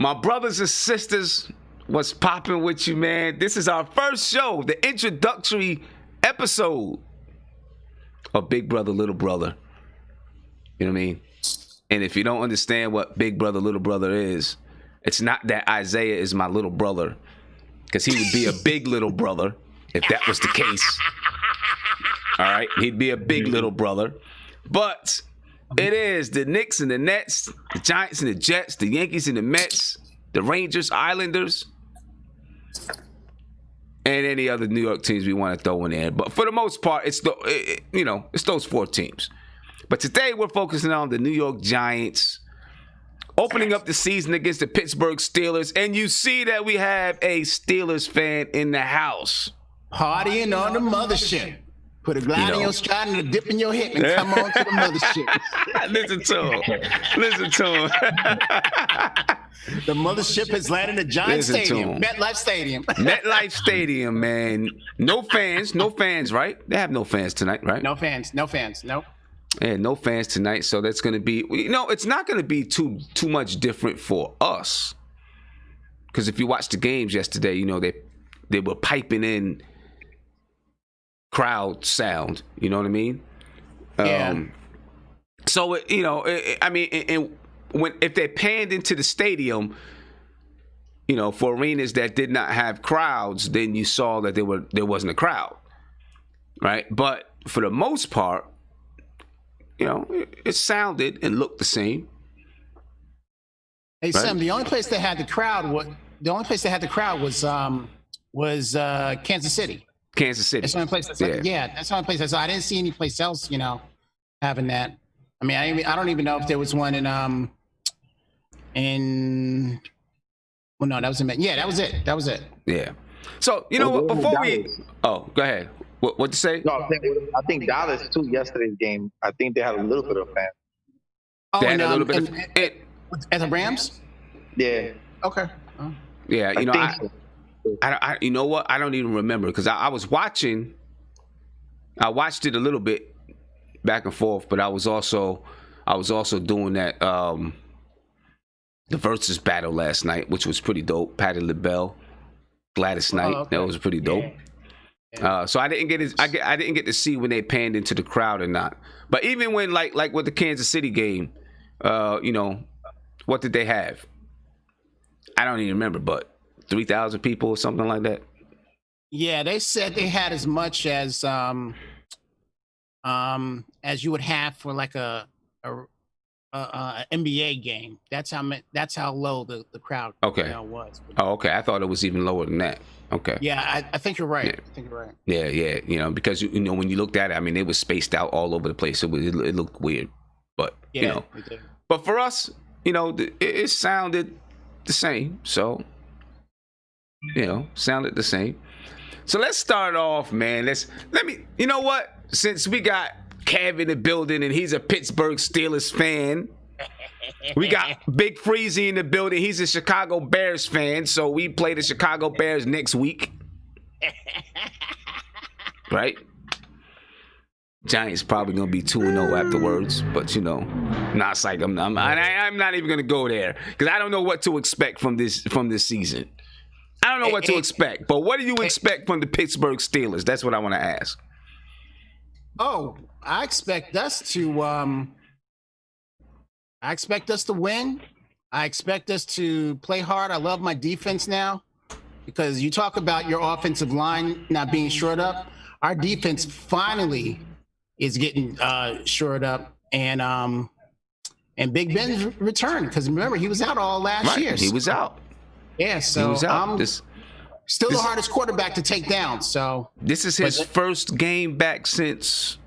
My brothers and sisters, what's popping with you, man? This is our first show, the introductory episode of Big Brother, Little Brother. You know what I mean? And if you don't understand what Big Brother, Little Brother is, it's not that Isaiah is my little brother, because he would be a big little brother if that was the case. All right? He'd be a big little brother. But it is the Knicks and the Nets, the Giants and the Jets, the Yankees and the Mets, the Rangers, Islanders, and any other New York teams we want to throw in there. But for the most part, it's it's those four teams. But today we're focusing on the New York Giants opening up the season against the Pittsburgh Steelers, and you see that we have a Steelers fan in the house. Partying on the mothership. Put a glide in your stride and a dip in your hip and come on to the mothership. Listen to him. Listen to him. The mothership has landed at Giants Stadium, MetLife Stadium. MetLife Stadium, man. No fans, right? They have no fans tonight, right? No fans, nope. Yeah, no fans tonight, so that's going to be, it's not going to be too much different for us. Because if you watched the games yesterday, they were piping in crowd sound, you know what I mean? Yeah. So, if they panned into the stadium, for arenas that did not have crowds, then you saw that there wasn't a crowd, right? But for the most part, it sounded and looked the same. Hey, right? Sam, the only place that had the crowd was Kansas City. Kansas City. That's the only place. That's the only place. I didn't see any place else, having that. I mean, I don't even know if there was one in. Well, no, that was in. Yeah, that was it. Yeah. So before we. Oh, go ahead. What'd you say? No, I think Dallas too. Yesterday's game, I think they had a little bit of fans. Oh, they had a little bit of it at the Rams. Yeah. Okay. Oh. Yeah, I you know what? I don't even remember because I was watching. I watched it a little bit back and forth, but I was also doing that the versus battle last night, which was pretty dope. Patti LaBelle, Gladys Knight, that was pretty dope. Yeah. So I didn't get to see when they panned into the crowd or not. But even when like with the Kansas City game, what did they have? I don't even remember, but 3,000 people or something like that. Yeah, they said they had as much as you would have for like a NBA game. That's how low the crowd was. Oh, okay. I thought it was even lower than that. Okay. Yeah, I think you're right. Yeah. I think you're right. Yeah. Because when you looked at it, I mean, it was spaced out all over the place. It looked weird, but but for us, it sounded the same. So, sounded the same. So let's start off, man. Let me. You know what? Since we got Kev in the building and he's a Pittsburgh Steelers fan. We got Big Freezy in the building. He's a Chicago Bears fan, so we play the Chicago Bears next week. Right? Giants probably gonna be 2-0 afterwards, but not psych. I'm not even gonna go there because I don't know what to expect from this season. I don't know what to expect, but what do you expect from the Pittsburgh Steelers? That's what I want to ask. Oh, I expect us to win. I expect us to play hard. I love my defense now because you talk about your offensive line not being shored up. Our defense finally is getting shored up, and Big Ben's returned because remember he was out all last year. He was out. Yeah, so I'm still the hardest quarterback to take down. So this is his first game back since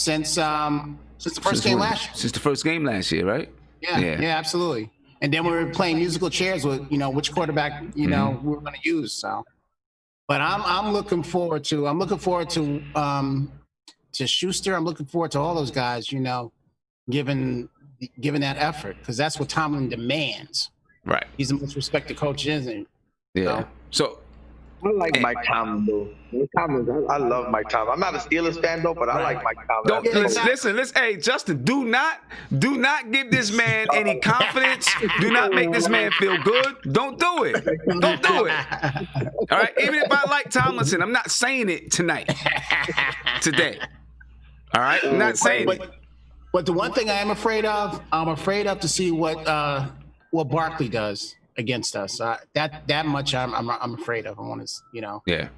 the first game last year. Since the first game last year, right? Yeah, absolutely. And then we were playing musical chairs with, which quarterback, we were going to use. So, but I'm looking forward to Schuster. I'm looking forward to all those guys, given that effort because that's what Tomlin demands. Right. He's the most respected coach, isn't he? Yeah. So I like Mike Tomlin though. I love Mike Tomlin. I'm not a Steelers fan though, but I like Mike Tomlin. Listen. Hey, Justin, do not give this man any confidence. Do not make this man feel good. Don't do it. Don't do it. All right. Even if I like Tomlinson, I'm not saying it today. All right. I'm not saying it. But the one thing I am afraid of, to see what Barkley does against us. That much I'm afraid of. I want to, Yeah.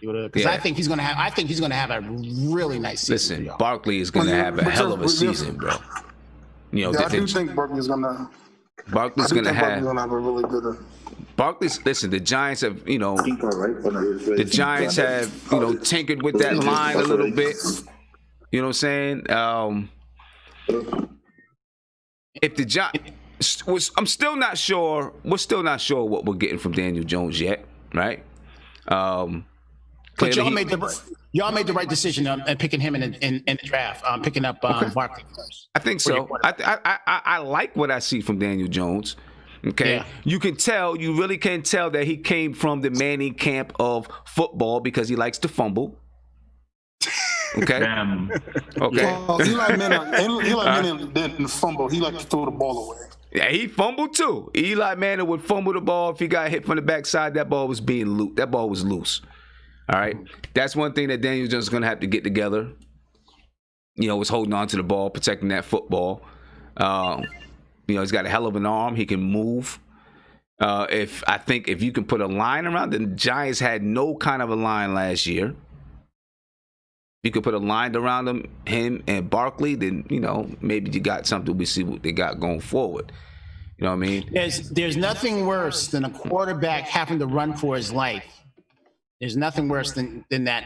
Because I think he's gonna have a really nice season. Listen, Barkley is gonna have a hell of a season, bro. I do think Barkley's gonna. Barkley's gonna have a really good. Barkley's. Listen, the Giants have, the Giants have, tinkered with that line a little bit. You know what I'm saying? If the Giants, I'm still not sure. We're still not sure what we're getting from Daniel Jones yet, right? But y'all made the right decision in picking him in the draft, picking up Barkley first. I think so. I like what I see from Daniel Jones. Okay, yeah. You really can tell that he came from the Manning camp of football because he likes to fumble. Okay. Damn. Okay. Well, Eli Manning didn't fumble. He liked to throw the ball away. Yeah, he fumbled too. Eli Manning would fumble the ball if he got hit from the backside. That ball was being loose. That ball was loose. All right. That's one thing that Daniel Jones is going to have to get together. Was holding on to the ball, protecting that football. He's got a hell of an arm. He can move. If you can put a line around, the Giants had no kind of a line last year. You could put a line around him and Barkley, then, maybe you got something. We see what they got going forward. You know what I mean? There's nothing worse than a quarterback having to run for his life. There's nothing worse than that,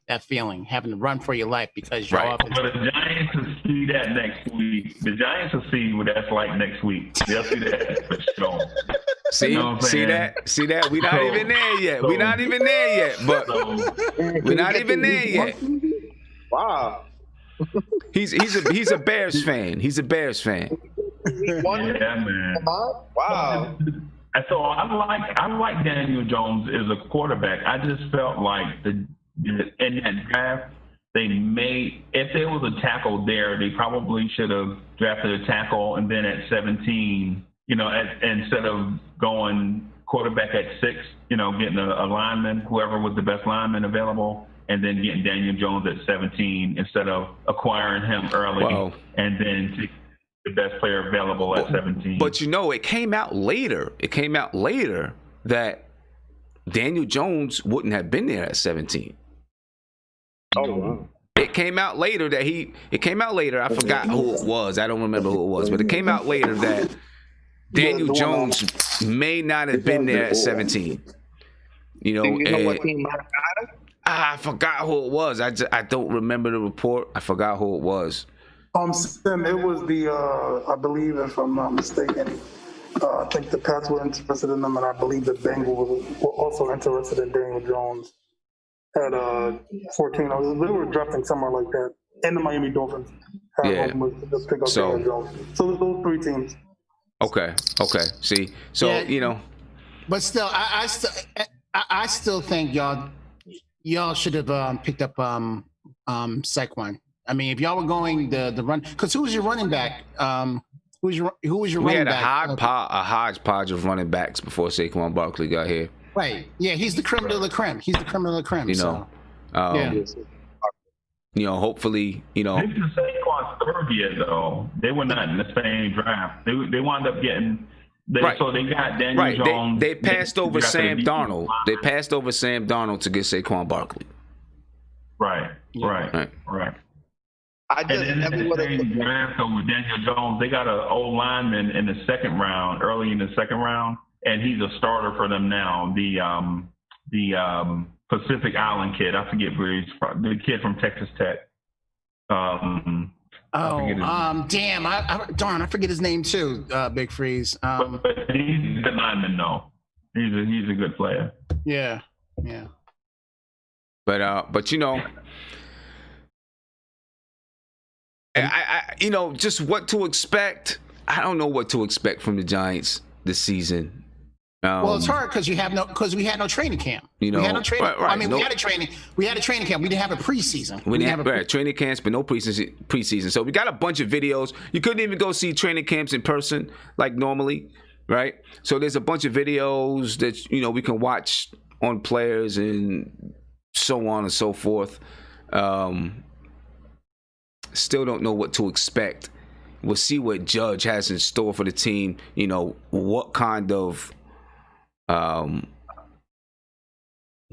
that feeling, having to run for your life because you're off. But the Giants will see that next week. The Giants will see what that's like next week. They'll see that for sure. See that? We're not even there yet. We're not even there yet. But we're not even there yet. Wow. He's a Bears fan. He's a Bears fan. Yeah, man. Wow. So I like Daniel Jones as a quarterback. I just felt like in that draft, if there was a tackle there, they probably should have drafted a tackle, and then at 17, instead of going quarterback at 6, getting a lineman, whoever was the best lineman available, and then getting Daniel Jones at 17 instead of acquiring him early and then take the best player available at 17. But it came out later. It came out later that Daniel Jones wouldn't have been there at 17. Oh, wow. It came out later that I forgot who it was. I don't remember who it was, but it came out later that Daniel Jones may not have been there at 17. What team might have got him? I forgot who it was. I don't remember the report. I forgot who it was. Sam, it was I believe, if I'm not mistaken, I think the Pats were interested in them, and I believe the Bengals were also interested in Daniel Jones at 14. They were drafting somewhere like that, and the Miami Dolphins. Yeah. Just pick up Daniel Jones. So there's those 3 teams. Okay. See, so But still, I still think y'all should have picked up Saquon. I mean, if y'all were going the run, because who was your running back? Who was your running back? We had a hodgepodge of running backs before Saquon Barkley got here. Right. Yeah, he's the creme de la creme. He's the creme de la creme. Hopefully, This is Saquon's third year, though. They were not in the same draft. They wound up getting. So they got Daniel Jones. They passed over Sam Darnold. They passed over Sam Darnold to get Saquon Barkley. Right. I just never would have. Draft over Daniel Jones. They got an old lineman in the second round, early in the second round, and he's a starter for them now. The Pacific Island kid. I forget where he's from. The kid from Texas Tech. Damn! I forget his name too. Big Freeze. But he's a lineman, though. He's a good player. Yeah. But I just what to expect. I don't know what to expect from the Giants this season. Well, it's hard because we had no training camp. You know, we had no training. right. I mean, we had a training camp. We didn't have a preseason. We didn't have training camps, but no preseason. So we got a bunch of videos. You couldn't even go see training camps in person like normally, right? So there's a bunch of videos that we can watch on players and so on and so forth. Still don't know what to expect. We'll see what Judge has in store for the team. What kind of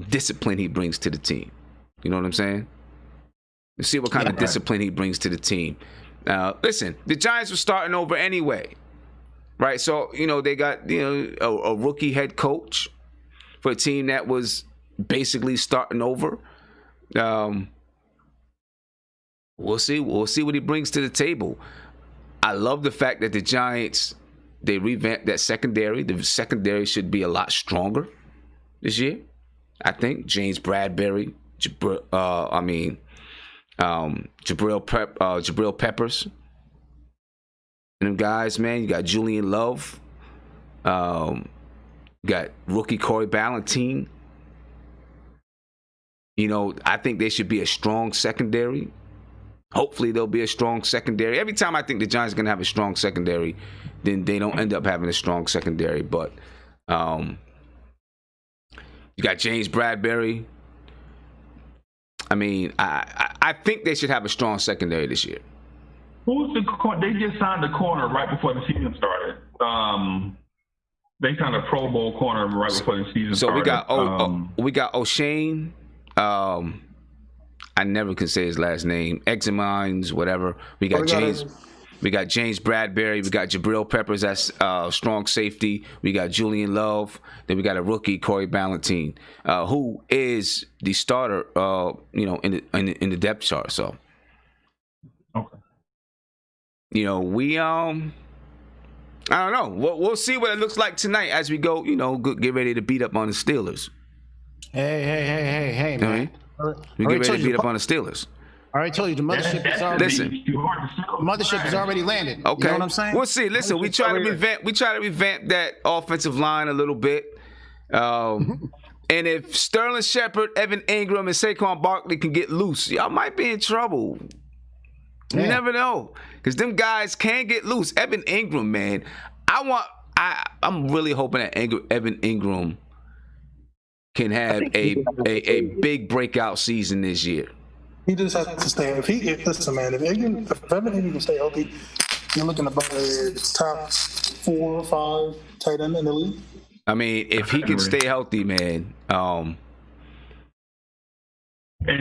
discipline he brings to the team. You know what I'm saying? We'll see what kind of discipline he brings to the team. Listen, the Giants were starting over anyway, right? So, they got, a rookie head coach for a team that was basically starting over. We'll see what he brings to the table. I love the fact that the Giants, they revamped that secondary. The secondary should be a lot stronger this year. I think James Bradbury, Jabril Peppers, and them guys, man. You got Julian Love. You got rookie Corey Ballentine. I think they should be a strong secondary. Hopefully there'll be a strong secondary. Every time I think the Giants are going to have a strong secondary, then they don't end up having a strong secondary. But you got James Bradbury. I mean, I think they should have a strong secondary this year. Who's the corner? They just signed a corner right before the season started. They signed a Pro Bowl corner right before the season started. So we got O'Shane. I never can say his last name. Examines, whatever. We got James Bradbury. We got Jabril Peppers. That's strong safety. We got Julian Love. Then we got a rookie, Corey Ballentine, who is the starter. In the depth chart. So, okay. We I don't know. We'll see what it looks like tonight as we go. Get ready to beat up on the Steelers. Hey, man. We get ready to beat up on the Steelers. I already told you the mothership is already landed. Okay, you know what I'm saying? We'll see. Listen, we try to revamp that offensive line a little bit. And if Sterling Shepard, Evan Ingram, and Saquon Barkley can get loose, y'all might be in trouble. You never know, because them guys can get loose. Evan Ingram, man, I'm really hoping that Evan Ingram can have a big breakout season this year. He just has to stay. If Evan Ingram can stay healthy, you're looking about a top 4 or 5 tight end in the league. I mean, if he can stay healthy, man. In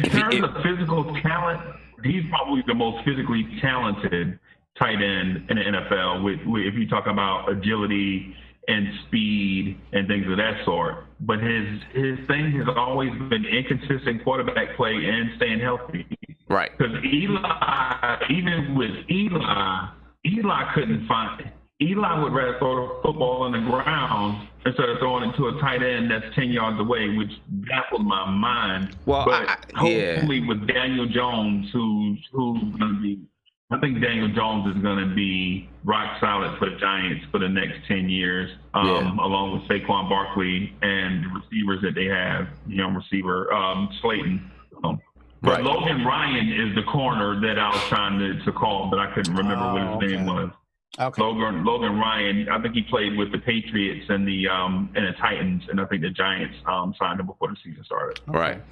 terms of physical talent, he's probably the most physically talented tight end in the NFL. If you talk about agility and speed and things of that sort. But his thing has always been inconsistent quarterback play and staying healthy. Right. Because Eli couldn't find. Eli would rather throw the football on the ground instead of throwing it to a tight end that's 10 yards away, which baffled my mind. Well, hopefully with Daniel Jones, who's going to be, I think Daniel Jones is going to be rock solid for the Giants for the next 10 years, along with Saquon Barkley and the receivers that they have, young receiver, Slayton. But Logan Ryan is the corner that I was trying to call, but I couldn't remember what his name was. Okay. Logan Ryan, I think he played with the Patriots and the Titans, and I think the Giants signed him before the season started. Right.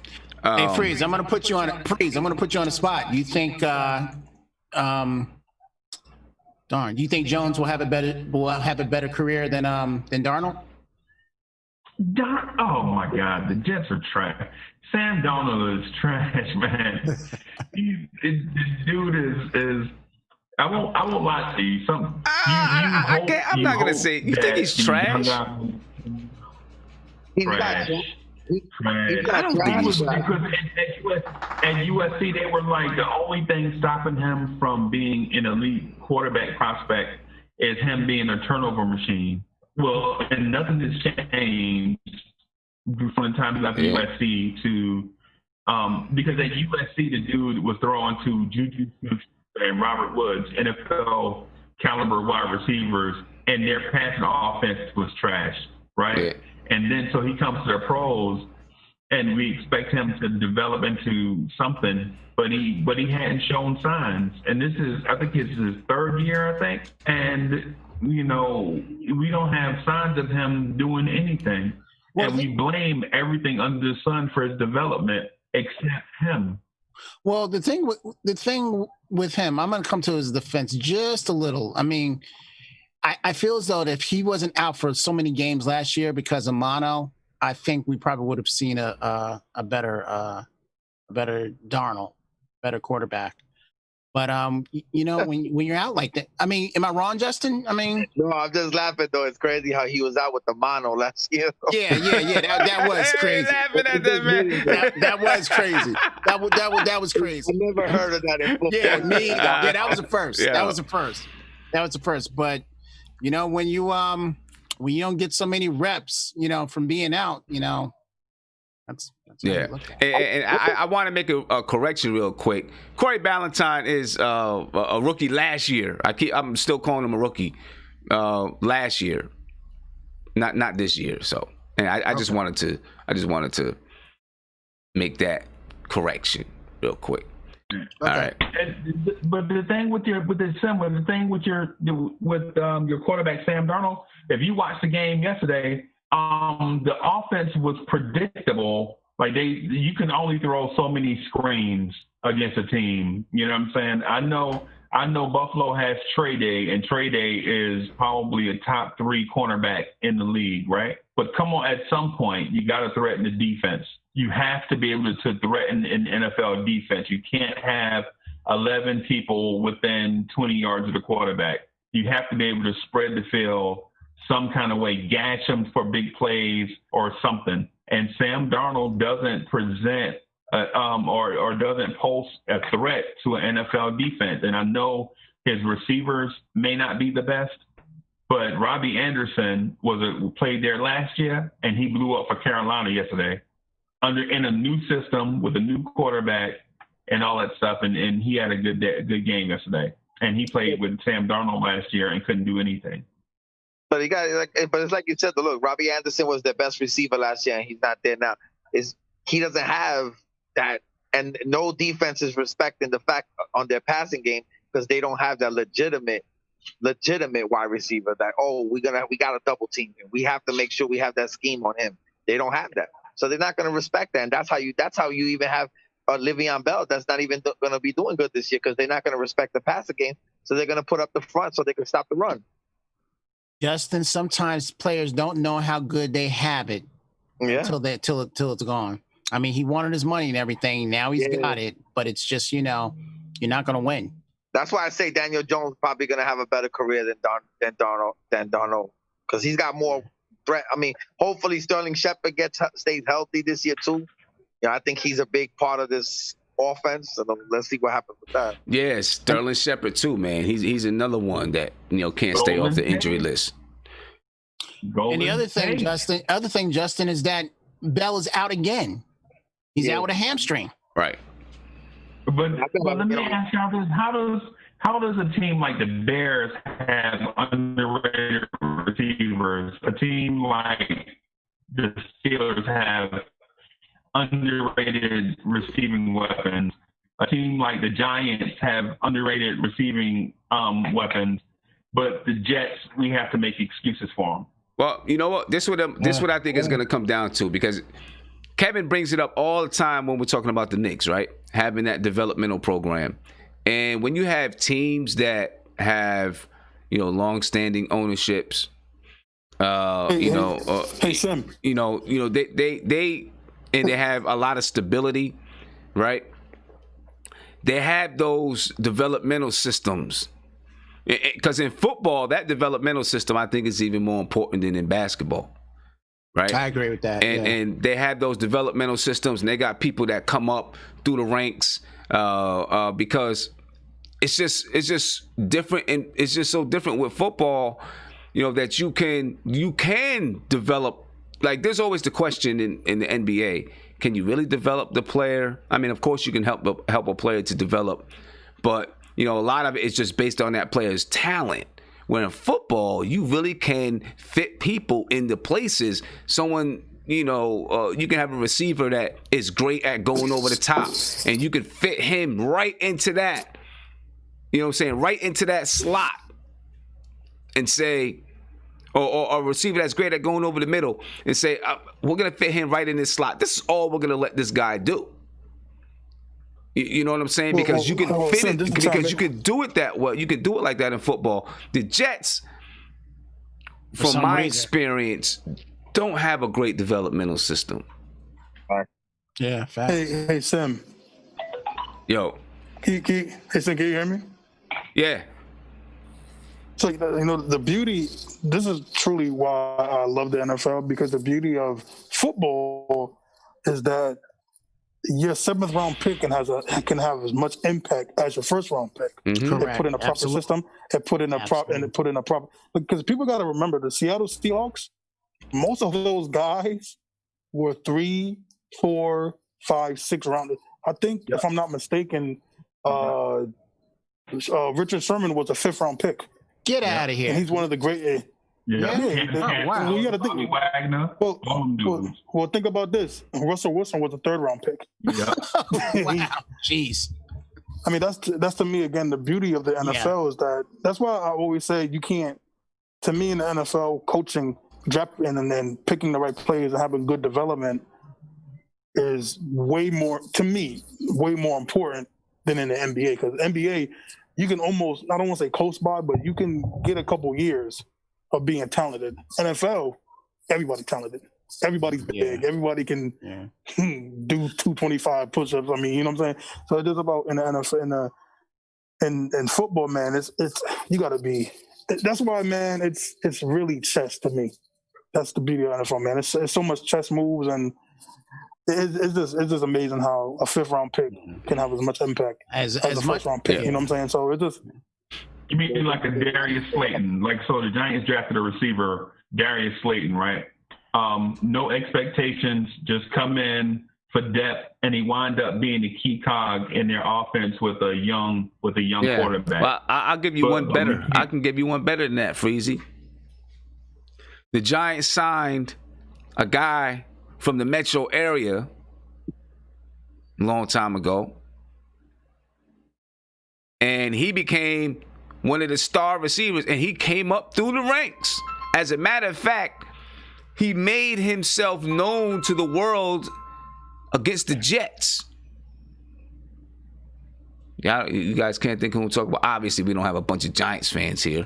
Hey, Freeze, I'm going to put you on the spot. You think you think Jones will have a better career than Darnold? Oh my God, the Jets are trash. Sam Darnold is trash, man. The dude is. I won't lie to you. I'm not gonna say. You think he's trash? He's trash. Trash. I don't think he's Because at USC, they were like, the only thing stopping him from being an elite quarterback prospect is him being a turnover machine. Well, and nothing has changed from the time he left USC to because at USC, the dude was throwing to Juju and Robert Woods, NFL caliber wide receivers, and their passing offense was trash. right? Yeah. And then so he comes to the pros, and we expect him to develop into something, but he hadn't shown signs. And this is, I think, his third year, I think, and we don't have signs of him doing anything, and we blame everything under the sun for his development except him. Well, the thing with him, I'm going to come to his defense just a little. I mean, I feel as though that if he wasn't out for so many games last year because of mono, I think we probably would have seen a better Darnold, better quarterback. But when you're out like that, I mean, am I wrong, Justin? I mean, no, I'm just laughing though. It's crazy how he was out with the mono last year. Yeah. That was crazy. Laughing at that, man. That was crazy. That was crazy. I never heard of that in football. Yeah, me either. Yeah, that was the first. Yeah. That was the first. But when you don't get so many reps, from being out, that's yeah. And I want to make a correction real quick. Corey Ballantyne is a rookie last year. I'm still calling him a rookie last year, not this year. So, and I just wanted to make that correction real quick. Okay. All right. But the thing with your quarterback Sam Darnold, if you watched the game yesterday, the offense was predictable. Like you can only throw so many screens against a team. You know what I'm saying? I know Buffalo has Trey Day, and Trey Day is probably a top 3 cornerback in the league, right? But come on, at some point, you got to threaten the defense. You have to be able to threaten an NFL defense. You can't have 11 people within 20 yards of the quarterback. You have to be able to spread the field some kind of way, gash them for big plays or something. And Sam Darnold doesn't present or doesn't pose a threat to an NFL defense. And I know his receivers may not be the best, but Robbie Anderson played there last year, and he blew up for Carolina yesterday in a new system with a new quarterback and all that stuff. And he had a good game yesterday. And he played with Sam Darnold last year and couldn't do anything. But it's like you said. Look, Robbie Anderson was their best receiver last year, and he's not there now. He doesn't have that, and no defense is respecting the fact on their passing game because they don't have that legitimate wide receiver. That we got to double team him. We have to make sure we have that scheme on him. They don't have that, so they're not going to respect that. And that's how you even have Le'Veon Bell. That's not even going to be doing good this year because they're not going to respect the passing game. So they're going to put up the front so they can stop the run. Justin, sometimes players don't know how good they have it until it's gone. I mean, he wanted his money and everything. Now he's got it, but it's just, you're not going to win. That's why I say Daniel Jones probably going to have a better career than Darnold because he's got more threat. I mean, hopefully Sterling Shepard stays healthy this year too. I think he's a big part of this offense. So let's see what happens with that. Yeah, Sterling Shepard too, man. He's another one that can't stay off the injury list. And the other thing, Justin, is that Bell is out again. He's out with a hamstring. Right. But let me ask y'all this: how does a team like the Bears have underrated receivers? A team like the Steelers have underrated receiving weapons. A team like the Giants have underrated receiving weapons, but the Jets, we have to make excuses for them. Well, you know what? This is what I think is going to come down to, because Kevin brings it up all the time when we're talking about the Knicks, right? Having that developmental program. And when you have teams that have, long-standing ownerships, they have a lot of stability, right? They have those developmental systems. Because in football, that developmental system, I think, is even more important than in basketball, right? I agree with that. And they have those developmental systems, and they got people that come up through the ranks because it's just different, and it's just so different with football, that you can develop. Like, there's always the question in the NBA: can you really develop the player? I mean, of course, you can help a player to develop, but a lot of it is just based on that player's talent, Where in football, you really can fit people into places. Someone, you can have a receiver that is great at going over the top, and you can fit him right into that. You know what I'm saying? Right into that slot, and say, or a receiver that's great at going over the middle, and say, we're gonna fit him right in this slot. This is all we're gonna let this guy do. You know what I'm saying? Because you can fit it, because you can do it that way. You can do it like that in football. The Jets, from my experience, don't have a great developmental system. Yeah, fact. Hey, Sim. Yo. Hey, Sim, can you hear me? Yeah. So, the beauty, this is truly why I love the NFL, because the beauty of football is that your 7th round pick can have as much impact as your 1st round pick. Mm-hmm. They put in a proper system, and put in a proper, because people got to remember the Seattle Seahawks, most of those guys were 3, 4, 5, 6 rounders. I think, if I'm not mistaken, Richard Sherman was a 5th round pick. Get out of here. And he's one of the great. Wow. You got to think. Wagner. Well, think about this. Russell Wilson was a 3rd round pick. Yeah. Wow. Jeez. I mean, that's to me, again, the beauty of the NFL is that's why I always say you can't, to me in the NFL, coaching, drafting and then picking the right players and having good development is way more important than in the NBA. Because NBA, you can almost, I don't want to say close by, but you can get a couple years of being talented. NFL, everybody's talented. Everybody's big. Everybody can do 225 push-ups. I mean, you know what I'm saying? So it is about in the NFL, in football, man. It's you got to be. That's why, man. It's really chess to me. That's the beauty of NFL, man. It's so much chess moves, and it's just amazing how a 5th round pick can have as much impact as a 1st round pick. You know what I'm saying? So it's just. You mean like a Darius Slayton? So the Giants drafted a receiver, Darius Slayton, right? No expectations, just come in for depth, and he wound up being a key cog in their offense with a young quarterback. Well, I'll give you one better. I can give you one better than that, Freezy. The Giants signed a guy from the metro area a long time ago, and he became one of the star receivers, and he came up through the ranks. As a matter of fact, he made himself known to the world against the Jets. Yeah, you guys can't think who I'm talking about. Obviously, we don't have a bunch of Giants fans here.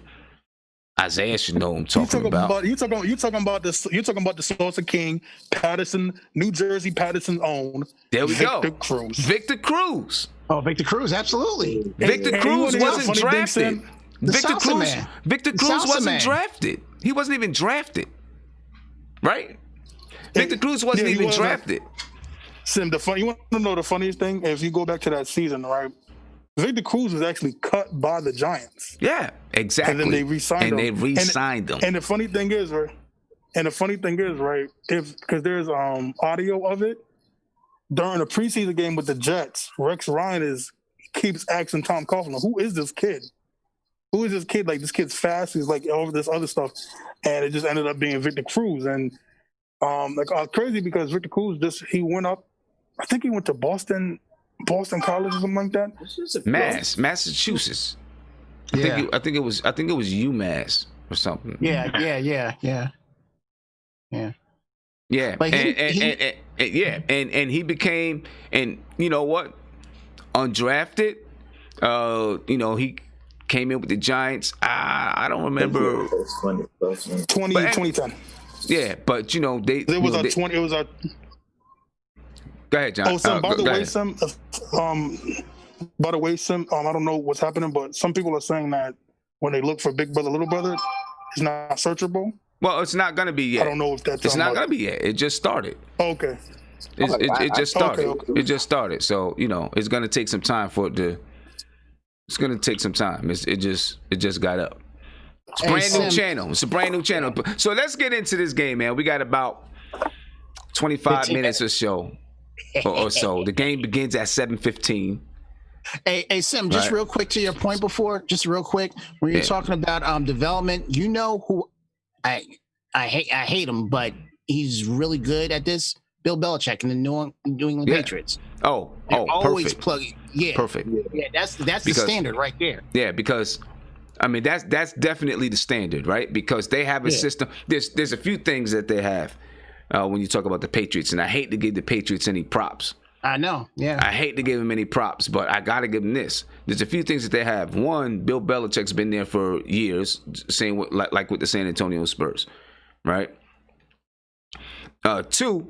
Isaiah should know who I'm talking about. You talking about the Slaughter King, Patterson, New Jersey, Patterson's own. There we go. Victor Cruz. Victor Cruz. Oh, Victor Cruz, absolutely. Victor Cruz wasn't drafted. Victor Cruz wasn't drafted. He wasn't even drafted. Right? Victor Cruz wasn't even drafted. Sim, you want to know the funniest thing? If you go back to that season, right? Victor Cruz was actually cut by the Giants. Yeah, exactly. And then they re-signed him. him. And the funny thing is, right? Because there's audio of it during a preseason game with the Jets. Rex Ryan keeps asking Tom Coughlin, "Who is this kid? Who is this kid? Like, this kid's fast. He's like all this other stuff," and it just ended up being Victor Cruz. And crazy because Victor Cruz he went up. I think he went to Boston College or something like that. Massachusetts. I think it was UMass or something. Yeah. Like and he became, and you know what? Undrafted. He came in with the Giants. I don't remember. 2010. Yeah, but It was a Go ahead, John. Oh, Sam, by the way, Sam, I don't know what's happening, but some people are saying that when they look for Big Brother, Little Brother, it's not searchable. Well, it's not going to be yet. I don't know if that's. It's not going to be yet. It just started. Okay. It just started. Okay. It just started. So it's going to take some time for it to. It's going to take some time. It just got up. It's a brand new channel. It's a brand new channel. So let's get into this game, man. We got about 25 minutes or so. The game begins at 7:15. Hey, Sim, just Right. real quick to your point before, just real quick, when you're Yeah. talking about development, you know who I hate him, but he's really good at this. Bill Belichick and the New England Yeah. Patriots. Oh, They're always perfect. plugging. Yeah, Perfect. yeah, that's the Because- standard right there. Yeah, because I mean that's definitely the standard, right? Because they have a Yeah. system. There's a few things that they have when you talk about the Patriots, and I hate to give the Patriots any props. I know. Yeah. I hate to give them any props, but I gotta give them this. There's a few things that they have. One, Bill Belichick's been there for years, same like with the San Antonio Spurs, right? Two,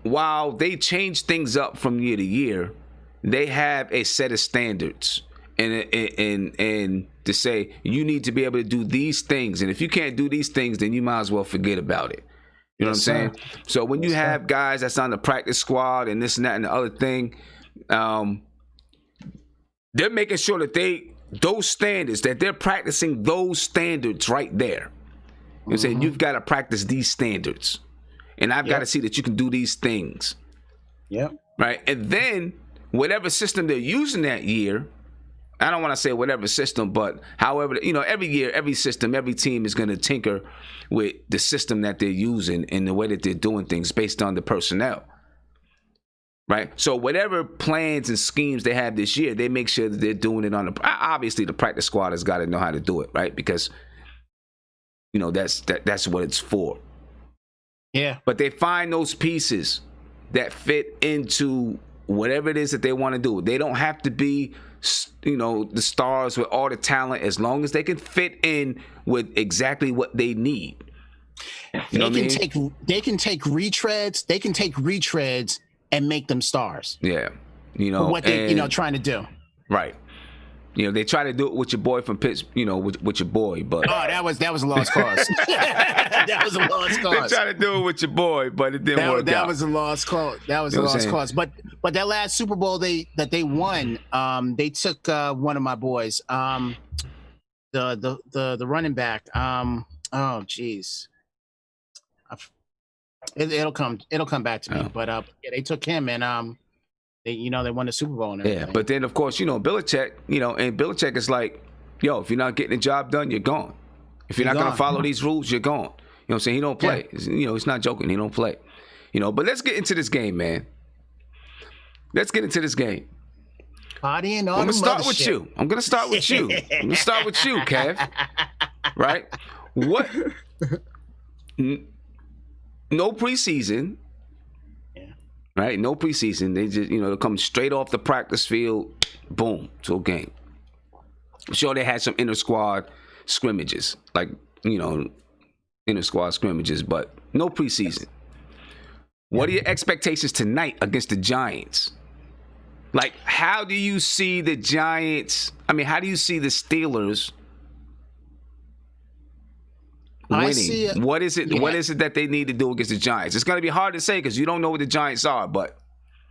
while they change things up from year to year, they have a set of standards and to say you need to be able to do these things, and if you can't do these things, then you might as well forget about it. You know what I'm saying? So when you have guys that's on the practice squad and this and that and the other thing, they're making sure that those standards, that they're practicing those standards right there. You know what I'm saying? You've got to practice these standards. And I've got to see that you can do these things. Yep. Right? And then whatever system they're using that year, I don't want to say whatever system, but however, every year, every system, every team is going to tinker with the system that they're using and the way that they're doing things based on the personnel. Right? So whatever plans and schemes they have this year, they make sure that they're doing it on obviously the practice squad has got to know how to do it, right? Because that's what it's for. Yeah. But they find those pieces that fit into whatever it is that they want to do. They don't have to be, the stars with all the talent, as long as they can fit in with exactly what they need. They can take retreads. They can take retreads and make them stars. Yeah. For what they trying to do. Right. They try to do it with your boy from Pittsburgh, with your boy, but that was a lost cause. That was a lost cause. They try to do it with your boy, but it didn't work out. That was a lost cause. That was a lost cause. But that last Super Bowl they won, they took one of my boys, the running back. Oh geez, it'll come back to me. Oh. But they took him and they won the Super Bowl and everything. Yeah, but then of course Belichick, and Belichick is like, yo, if you're not getting the job done, you're gone. If you're not gonna follow these rules, you're gone. You know what I'm saying? He don't play. Yeah. He's not joking. He don't play. But let's get into this game, man. Let's get into this game. Partying on I'm gonna start with you. I'm gonna start with you. I'm gonna start with you, Kev. Right? What? No preseason. Right? No preseason. They just, they come straight off the practice field, boom, to a game. I'm sure they had some inter-squad scrimmages, inter-squad scrimmages, but no preseason. What are your expectations tonight against the Giants? Like, how do you see the Giants? I mean, how do you see the Steelers winning? What is it? Yeah. What is it that they need to do against the Giants? It's going to be hard to say because you don't know what the Giants are, but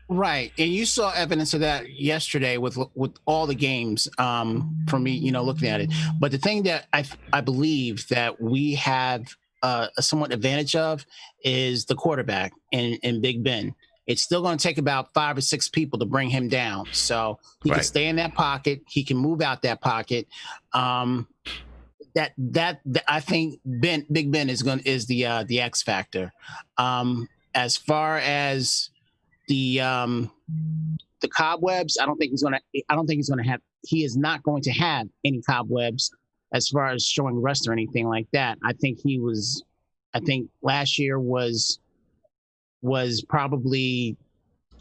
right. And you saw evidence of that yesterday with all the games. From me, looking at it. But the thing that I believe that we have a somewhat advantage of is the quarterback and Big Ben. It's still going to take about 5 or 6 people to bring him down. So he can stay in that pocket. He can move out that pocket. That I think Big Ben is the X factor. As far as the cobwebs, he is not going to have any cobwebs as far as showing rust or anything like that. I think last year was probably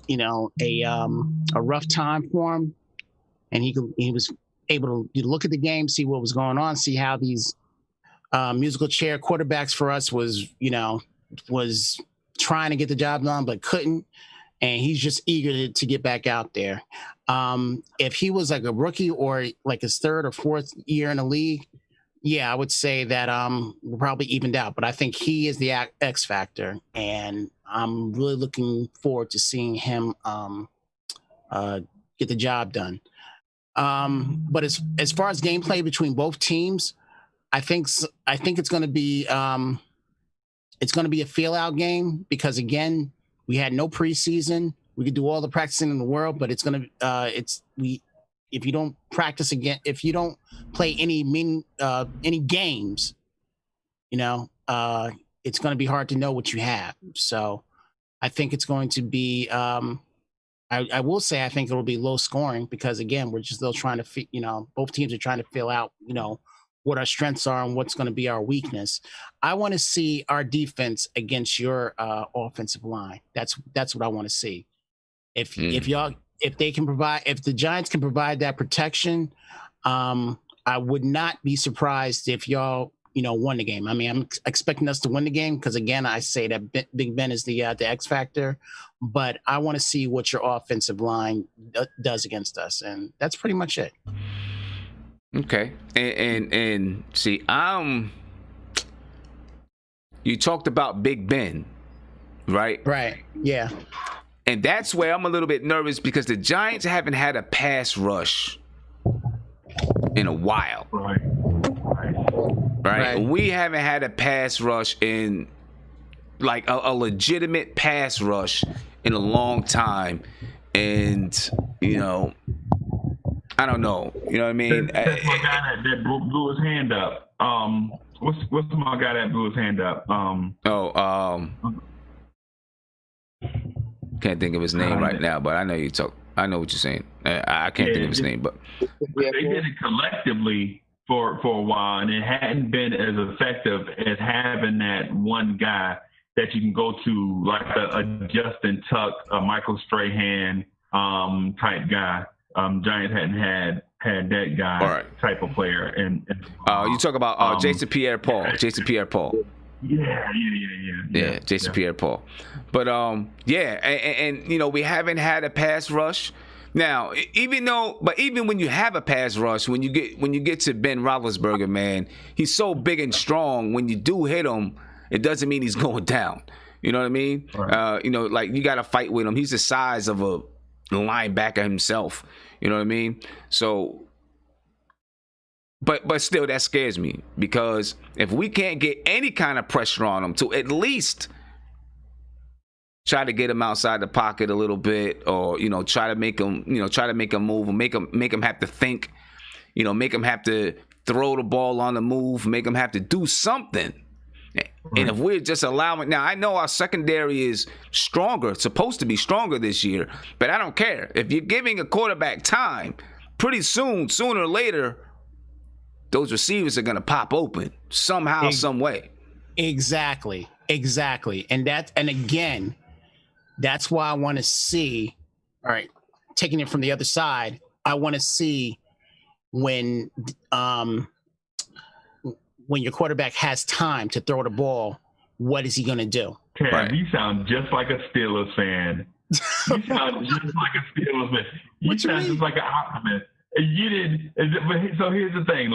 a rough time for him, and he was able to look at the game, see what was going on, see how these musical chair quarterbacks for us was trying to get the job done but couldn't, and he's just eager to get back out there. If he was like a rookie or like his 3rd or 4th year in the league, yeah, I would say that we're probably evened out. But I think he is the X factor, and I'm really looking forward to seeing him get the job done. But as far as gameplay between both teams, I think it's going to be a feel out game because again, we had no preseason. We could do all the practicing in the world, but it's gonna if you don't practice again, if you don't play any games, it's going to be hard to know what you have. So I think it's going to be, I will say, I think it'll be low scoring because again, we're just still trying to, both teams are trying to fill out, what our strengths are and what's going to be our weakness. I want to see our defense against your offensive line. That's what I want to see. If they can provide, if the Giants can provide that protection, I would not be surprised if y'all, won the game. I mean, I'm expecting us to win the game because, again, I say that Big Ben is the X factor, but I want to see what your offensive line does against us, and that's pretty much it. Okay, and see, you talked about Big Ben, right? Right. Yeah. And that's where I'm a little bit nervous because the Giants haven't had a pass rush in a while. Right. We haven't had a pass rush in like a legitimate pass rush in a long time. And, I don't know. You know what I mean? That's my guy that blew his hand up. What's my guy that blew his hand up? Can't think of his name right now, but I know what you're saying. I can't think of his name, but they did it collectively for a while, and it hadn't been as effective as having that one guy that you can go to, like a Justin Tuck, a Michael Strahan type guy. Giants hadn't had that guy type of player. And you talk about Jason Pierre-Paul. Jason Pierre-Paul. Yeah, Jason Pierre-Paul. But and we haven't had a pass rush. Now, even when you have a pass rush, when you get to Ben Roethlisberger, man, he's so big and strong. When you do hit him, it doesn't mean he's going down. You know what I mean? Right. Like you got to fight with him. He's the size of a linebacker himself. You know what I mean? So. But still, that scares me because if we can't get any kind of pressure on him to at least try to get him outside the pocket a little bit, or try to make him move, and make him have to think, make him have to throw the ball on the move, make him have to do something. And if we're just allowing, now I know our secondary is stronger, supposed to be stronger this year, but I don't care if you're giving a quarterback time. Pretty soon, sooner or later, those receivers are going to pop open somehow, some way. Exactly. And again, that's why I want to see, all right, taking it from the other side, I want to see when your quarterback has time to throw the ball, what is he going to do? Cam, you sound just like a Steelers fan. You sound just like a Steelers fan. You sound just like an optimist. You didn't. So here's the thing.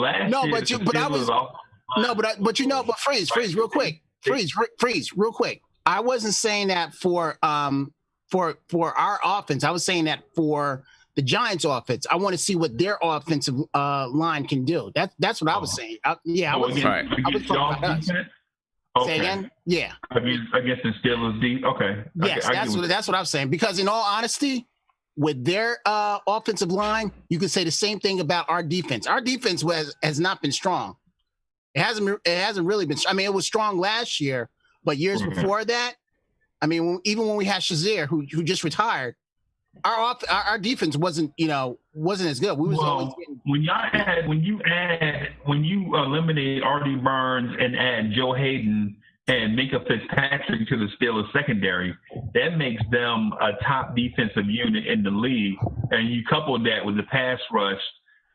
Freeze real quick. I wasn't saying that for our offense. I was saying that for the Giants' offense. I want to see what their offensive line can do. That's what I was saying. I was talking about us. Okay. Say again? Yeah. Against the Steelers D. Okay. Yes, that's what I was saying. Because in all honesty, with their offensive line, you could say the same thing about our defense. Our defense has not been strong. It hasn't really been. I mean, it was strong last year, but years before that, I mean, even when we had Shazier, who just retired, our defense wasn't as good. We was always getting... when you eliminate Artie Burns and add Joe Hayden and Minka Fitzpatrick to the Steelers secondary, that makes them a top defensive unit in the league. And you couple that with the pass rush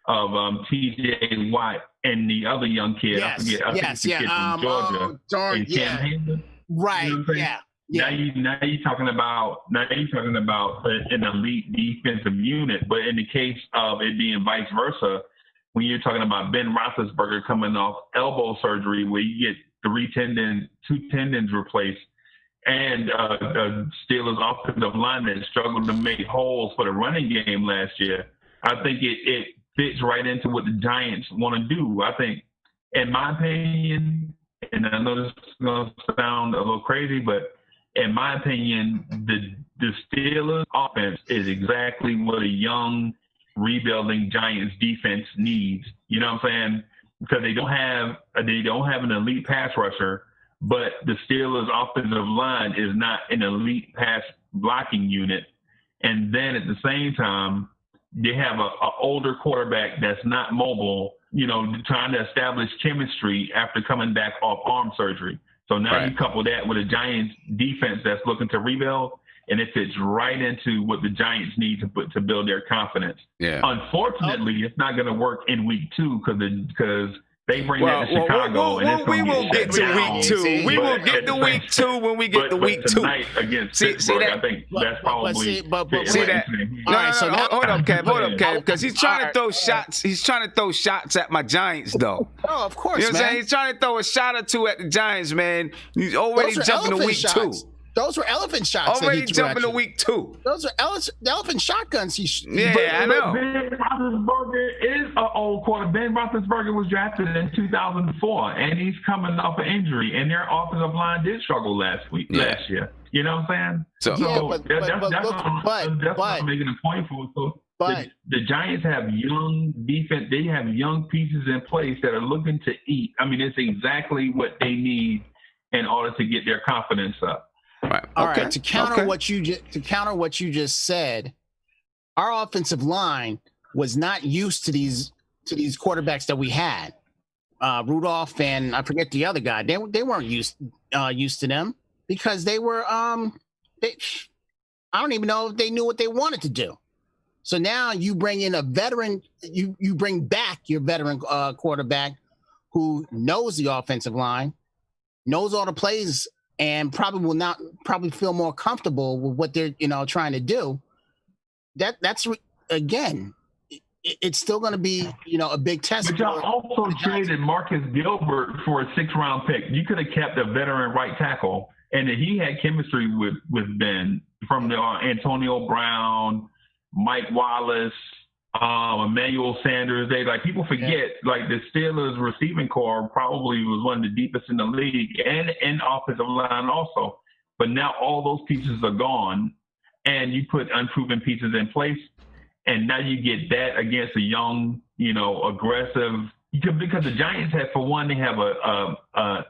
of T.J. Watt and the other young kid. I forget the kid from Georgia. Cam Hayward. Right. You know Yeah. Now you're talking about an elite defensive unit, but in the case of it being vice versa, when you're talking about Ben Roethlisberger coming off elbow surgery, where you get two tendons replaced, and Steelers offensive line that struggled to make holes for the running game last year, I think it fits right into what the Giants want to do. I think, in my opinion, and I know this is going to sound a little crazy, but in my opinion, the Steelers offense is exactly what a young, rebuilding Giants defense needs. You know what I'm saying? Because they don't have an elite pass rusher, but the Steelers offensive line is not an elite pass blocking unit. And then at the same time, they have a older quarterback that's not mobile, trying to establish chemistry after coming back off arm surgery. So now you couple that with a Giants defense that's looking to rebuild, and it fits right into what the Giants need to build their confidence. Yeah. Unfortunately, it's not going to work in week 2 because they bring that to Chicago. We will get to week 2. We will get to week 2 when we get to week 2. Tonight against Pittsburgh, I think that's probably. See that? Hold up, Kev, because he's trying to throw shots. He's trying to throw shots at my Giants, though. Oh, of course, you know what I'm saying? He's trying to throw a shot or two at the Giants, man. He's already jumping to week 2. Those were elephant shots. Already jumping to week 2. Those are elephant shotguns. I know. Ben Roethlisberger is an old quarterback. Ben Roethlisberger was drafted in 2004, and he's coming off an injury. And their offensive line did struggle last year. You know what I'm saying? That's what I'm making a point for. So the Giants have young defense. They have young pieces in place that are looking to eat. I mean, it's exactly what they need in order to get their confidence up. Right. All right. To counter what you just said, our offensive line was not used to these quarterbacks that we had. Rudolph and I forget the other guy. They weren't used to them because they were I don't even know if they knew what they wanted to do. So now you bring in a veteran. You bring back your veteran quarterback who knows the offensive line, knows all the plays, and probably feel more comfortable with what they're trying to do. That's again, it's still going to be a big test. But y'all also traded Marcus Gilbert for a 6th-round pick. You could have kept a veteran right tackle, and he had chemistry with Ben from the Antonio Brown, Mike Wallace, Emmanuel Sanders. People forget the Steelers receiving core probably was one of the deepest in the league and in offensive line also. But now all those pieces are gone and you put unproven pieces in place. And now you get that against a young, aggressive, because the Giants have, for one, they have a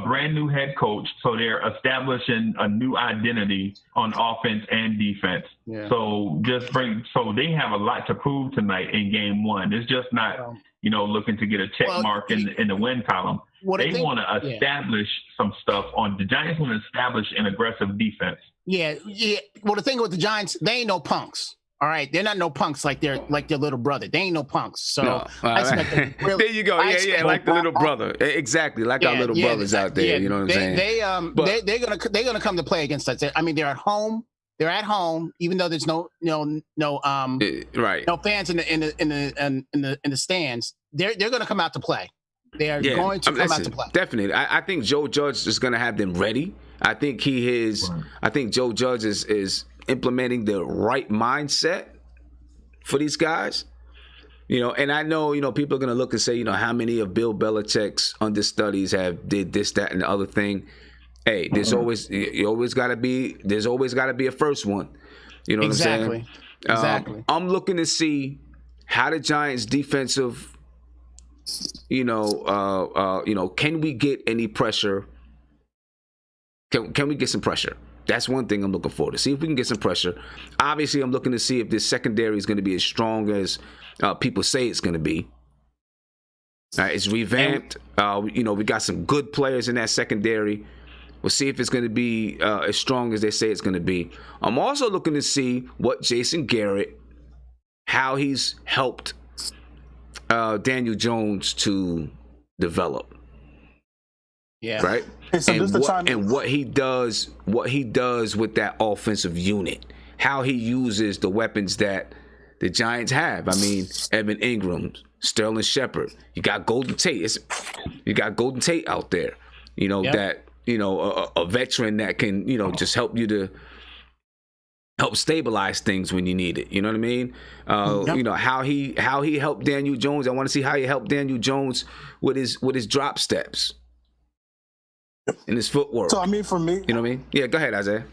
brand new head coach, so they're establishing a new identity on offense and defense. Yeah. So they have a lot to prove tonight in game 1. It's just not, looking to get a check mark in the win column. They want to establish some stuff the Giants want to establish an aggressive defense. Yeah. Well, the thing with the Giants, they ain't no punks. All right, they're not no punks like their little brother. They ain't no punks. So I expect there you go. Like the little brother. Exactly, like our little brothers out there. You know what I'm saying? They're gonna come to play against us. I mean, they're at home. They're at home, even though there's no fans in the stands. They're gonna come out to play. They are going to come out to play. Definitely, I think Joe Judge is gonna have them ready. I think I think Joe Judge is implementing the right mindset for these guys, and I know, people are going to look and say, how many of Bill Belichick's understudies have did this, that, and the other thing. Hey, there's always got to be a first one. You know what I'm saying? Exactly. I'm looking to see how the Giants defensive, can we get any pressure? Can we get some pressure? That's one thing I'm looking for, to see if we can get some pressure. Obviously, I'm looking to see if this secondary is going to be as strong as people say it's going to be. It's revamped. We got some good players in that secondary. We'll see if it's going to be as strong as they say it's going to be. I'm also looking to see what Jason Garrett, how he's helped Daniel Jones to develop. Yeah. Right. And what he does with that offensive unit, how he uses the weapons that the Giants have. I mean, Evan Ingram, Sterling Shepard. You got Golden Tate. You got Golden Tate out there. That a veteran that can just help you to help stabilize things when you need it. You know what I mean? How he helped Daniel Jones. I want to see how he helped Daniel Jones with his drop steps. In his footwork. So, I mean, for me... You know what I mean? Yeah, go ahead, Isaiah.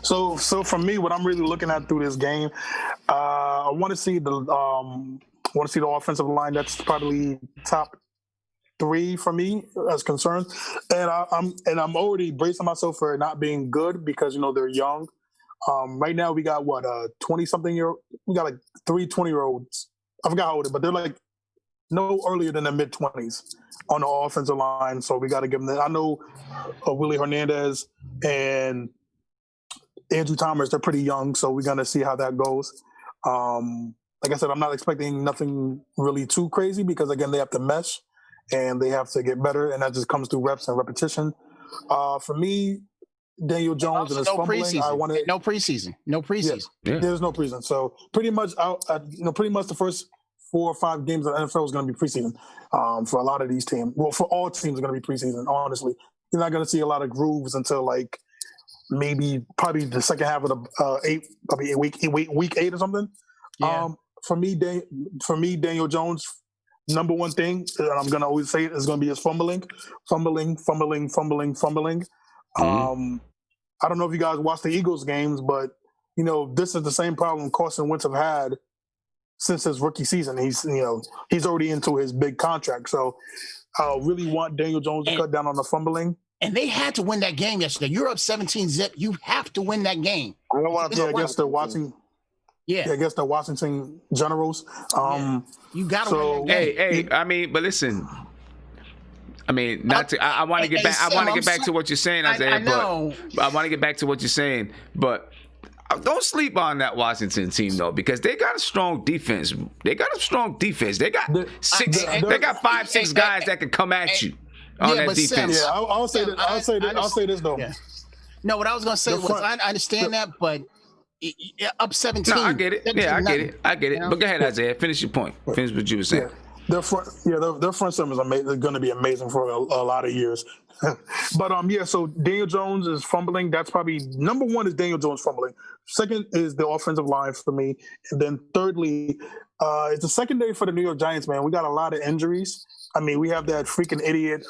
So for me, what I'm really looking at through this game, I want to see the offensive line. That's probably top 3 for me as concerns, and I'm already bracing myself for it not being good because they're young. Right now we got 20-something-year-old. We got like 3 20-year-olds. I forgot how old, but they're like no earlier than the mid-20s on the offensive line. So we got to give them that. I know Willie Hernandez and Andrew Thomas, they're pretty young, so we're gonna see how that goes. Like I said, I'm not expecting nothing really too crazy because again, they have to mesh and they have to get better, and that just comes through reps and repetition. For me, Daniel Jones and his fumbling, no preseason. Yeah. There's no preseason, so pretty much the first 4 or 5 games of the NFL is going to be preseason for a lot of these teams. Well, for all teams, are going to be preseason. Honestly, you're not going to see a lot of grooves until like probably the second half of the week 8 or something. Yeah. For me, Daniel Jones, number one thing, and I'm gonna always say it, is gonna be his fumbling. Mm-hmm. I don't know if you guys watch the Eagles games, but this is the same problem Carson Wentz have had since his rookie season. He's already into his big contract, so I really want Daniel Jones to cut down on the fumbling. And they had to win that game yesterday. You're up 17-zip. You have to win that game. I don't want to against the Washington. Yeah, against the Washington Generals. You got to win that game. Hey, I mean, but listen. I mean, I want to get back. I want to get back to what you're saying, Isaiah. I know. But I want to get back to what you're saying. But don't sleep on that Washington team though, because they got a strong defense. They got 5, 6 guys that can come at you on that defense. Sam, I'll say this though. Yeah. No, what I was going to say was I understand that, but up 17. No, I get it. Yeah, I get it. But go ahead, Isaiah. Finish your point. Finish what you were saying. Their front seven is amazing. They're going to be amazing for a lot of years. But so Daniel Jones is fumbling. That's probably number 1 is Daniel Jones fumbling. Second is the offensive line for me, and then thirdly, it's the secondary for the New York Giants. Man, we got a lot of injuries. I mean, we have that freaking idiot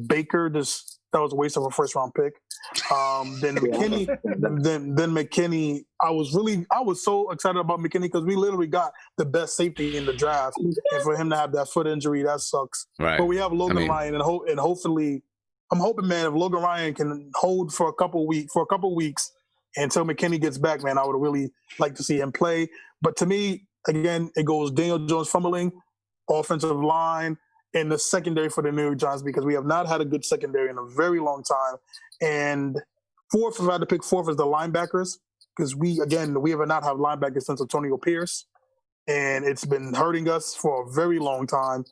Baker. That was a waste of a first-round pick. Then McKinney. then McKinney. I was so excited about McKinney because we literally got the best safety in the draft, and for him to have that foot injury, that sucks. Right. But we have Logan Ryan, and hopefully, I'm hoping, man, if Logan Ryan can hold for a couple weeks until McKinney gets back, man, I would really like to see him play. But to me, again, it goes Daniel Jones fumbling, offensive line, and the secondary for the New York Giants, because we have not had a good secondary in a very long time. And fourth, if I had to pick fourth, is the linebackers, because we have not had linebackers since Antonio Pierce, and it's been hurting us for a very long time.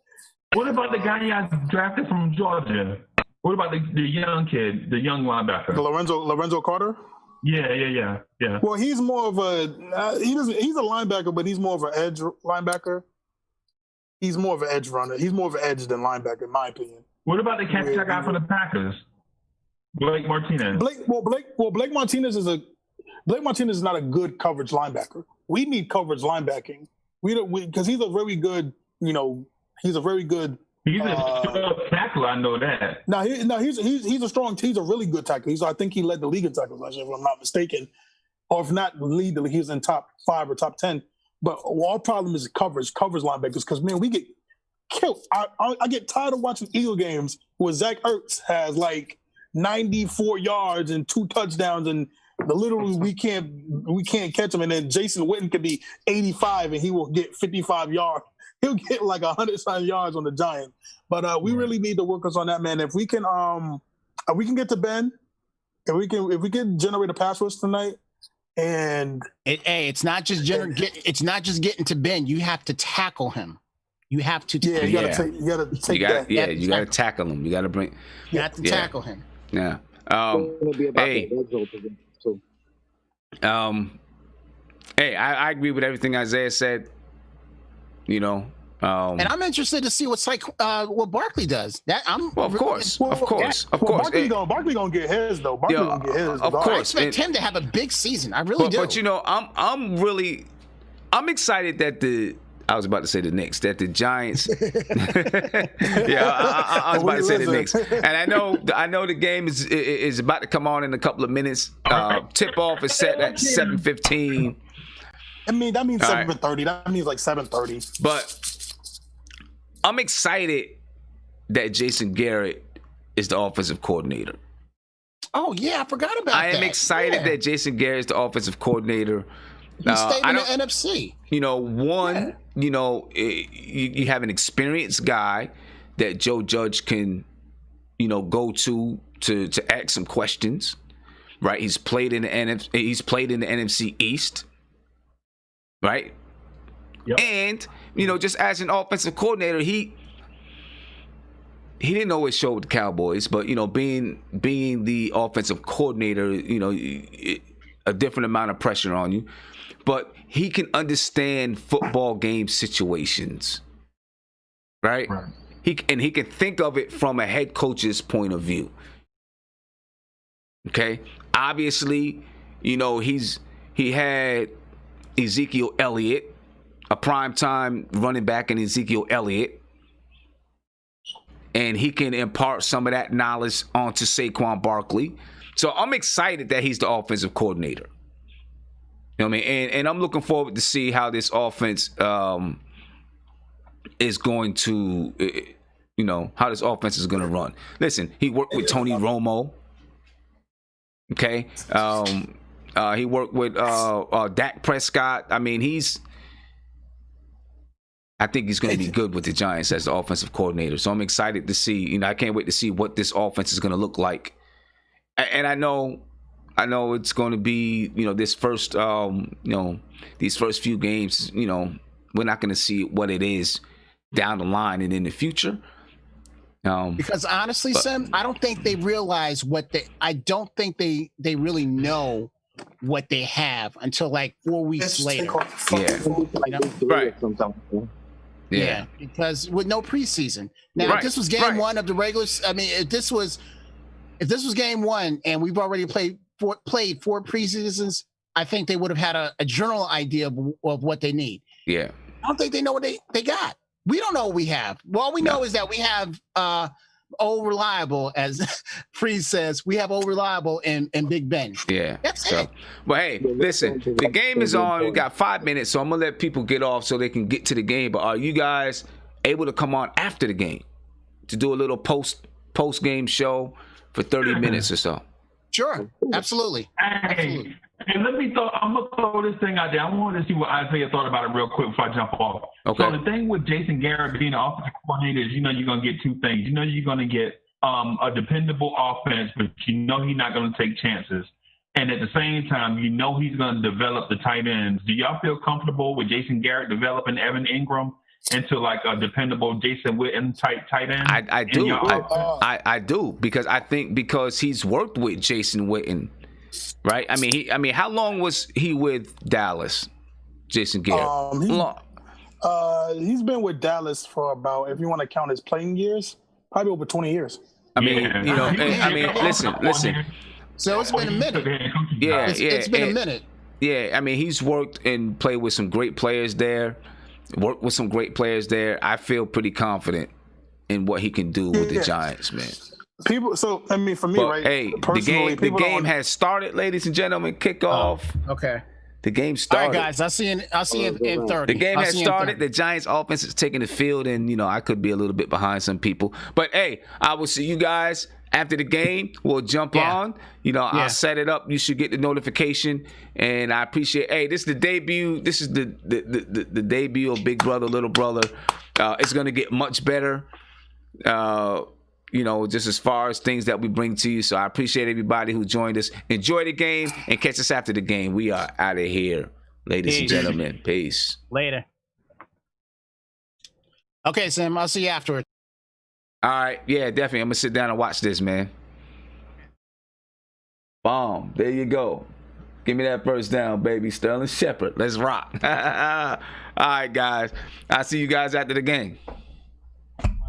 What about the guy you drafted from Georgia? What about the young kid, the young linebacker? Lorenzo Carter? Yeah. Well, he's more of he's a linebacker, but he's more of an edge linebacker. He's more of an edge runner. He's more of an edge than linebacker, in my opinion. What about the catch that guy for the Packers? Blake Martinez. Blake Martinez is not a good coverage linebacker. We need coverage linebacking. Because he's a very good, he's a very good. He's a strong tackler. I know that. He's a really good tackler. I think he led the league in tackles last year, if I'm not mistaken, or if not lead the league, he's in top 5 or top 10. But our problem is coverage linebackers, because, man, we get killed. I get tired of watching Eagle games where Zach Ertz has like 94 yards and 2 touchdowns, and literally we can't catch him. And then Jason Witten could be 85 and he will get 55 yards. He'll get like 100 yards on the Giants. But we really need to work us on that, man. If we can get to Ben, if we can generate a pass rush tonight. And it's not just getting to Ben. You have to tackle him. You have to. You got to tackle him. You got to bring. You have to tackle him. Yeah. Hey, I agree with everything Isaiah said. And I'm interested to see what Barkley does. Of course. Barkley gonna get his though. Gonna get his. Of course, I expect him to have a big season. I really do. But I'm excited that I was about to say the Knicks. That the Giants. Yeah, I was about to say the Knicks. And I know the game is about to come on in a couple of minutes. Tip off is set at 7:15. That means 7:30. That means like 7:30. But I'm excited that Jason Garrett is the offensive coordinator. Oh yeah, I forgot about that. I am excited that Jason Garrett is the offensive coordinator. He stayed in the NFC. You know, you have an experienced guy that Joe Judge can, go to ask some questions, right? He's played in the NFC East, right? Yep. And just as an offensive coordinator, he didn't always show with the Cowboys, but being the offensive coordinator, a different amount of pressure on you. But he can understand football game situations, right? He can think of it from a head coach's point of view. Okay, obviously, he had Ezekiel Elliott, a primetime running back in Ezekiel Elliott, and he can impart some of that knowledge onto Saquon Barkley. So I'm excited that he's the offensive coordinator. You know what I mean? And I'm looking forward to see how this offense is going to, how this offense is going to run. Listen, he worked with Tony Romo. Okay. He worked with Dak Prescott. I mean, I think he's going to be good with the Giants as the offensive coordinator. So I'm excited to see, I can't wait to see what this offense is going to look like. And I know it's going to be, this first, these first few games, we're not going to see what it is down the line and in the future. Because honestly, Sam, I don't think they realize I don't think they really know what they have until like 4 weeks later. Right. Yeah, because with no preseason. Now, if this was game one of the regular, if this was game one and we've already played 4 preseasons, I think they would have had a general idea of what they need. Yeah. I don't think they know what they got. We don't know what we have. Well, all we know is that we have old reliable, as Freeze says, we have old reliable and Big Ben. Yeah. That's it. Well, hey, listen, the game is on. We got 5 minutes, so I'm going to let people get off so they can get to the game. But are you guys able to come on after the game to do a little post-game show for 30 minutes or so? Sure. Absolutely. Hey, and I'm going to throw this thing out there. I wanted to see what Isaiah thought about it real quick before I jump off. Okay. So the thing with Jason Garrett being the offensive coordinator is, you're going to get two things. You're going to get a dependable offense, but he's not going to take chances. And at the same time, he's going to develop the tight ends. Do y'all feel comfortable with Jason Garrett developing Evan Ingram into like a dependable Jason Witten tight end? I do. I do, because he's worked with Jason Witten, right? I mean, how long was he with Dallas, Jason Garrett? He's been with Dallas for about, if you want to count his playing years, probably over 20 years. Listen. So it's been a minute. It's been a minute. Yeah, I mean, he's worked and played with some great players there. Worked with some great players there. I feel pretty confident in what he can do with the Giants, man. For me, right? Hey, the game has started, ladies and gentlemen. Kickoff. Okay. The game started. All right, guys. I'll see you in 30. The game has started. The Giants offense is taking the field, and I could be a little bit behind some people. But hey, I will see you guys after the game. We'll jump on. I'll set it up. You should get the notification. And I appreciate. Hey, this is the debut. This is the debut of Big Brother, Little Brother. It's gonna get much better. Just as far as things that we bring to you. So I appreciate everybody who joined us. Enjoy the game and catch us after the game. We are out of here, ladies and gentlemen. Peace. Later. Okay, Sam. I'll see you afterwards. All right. Yeah, definitely. I'm going to sit down and watch this, man. Bomb. There you go. Give me that first down, baby. Sterling Shepard. Let's rock. All right, guys. I'll see you guys after the game.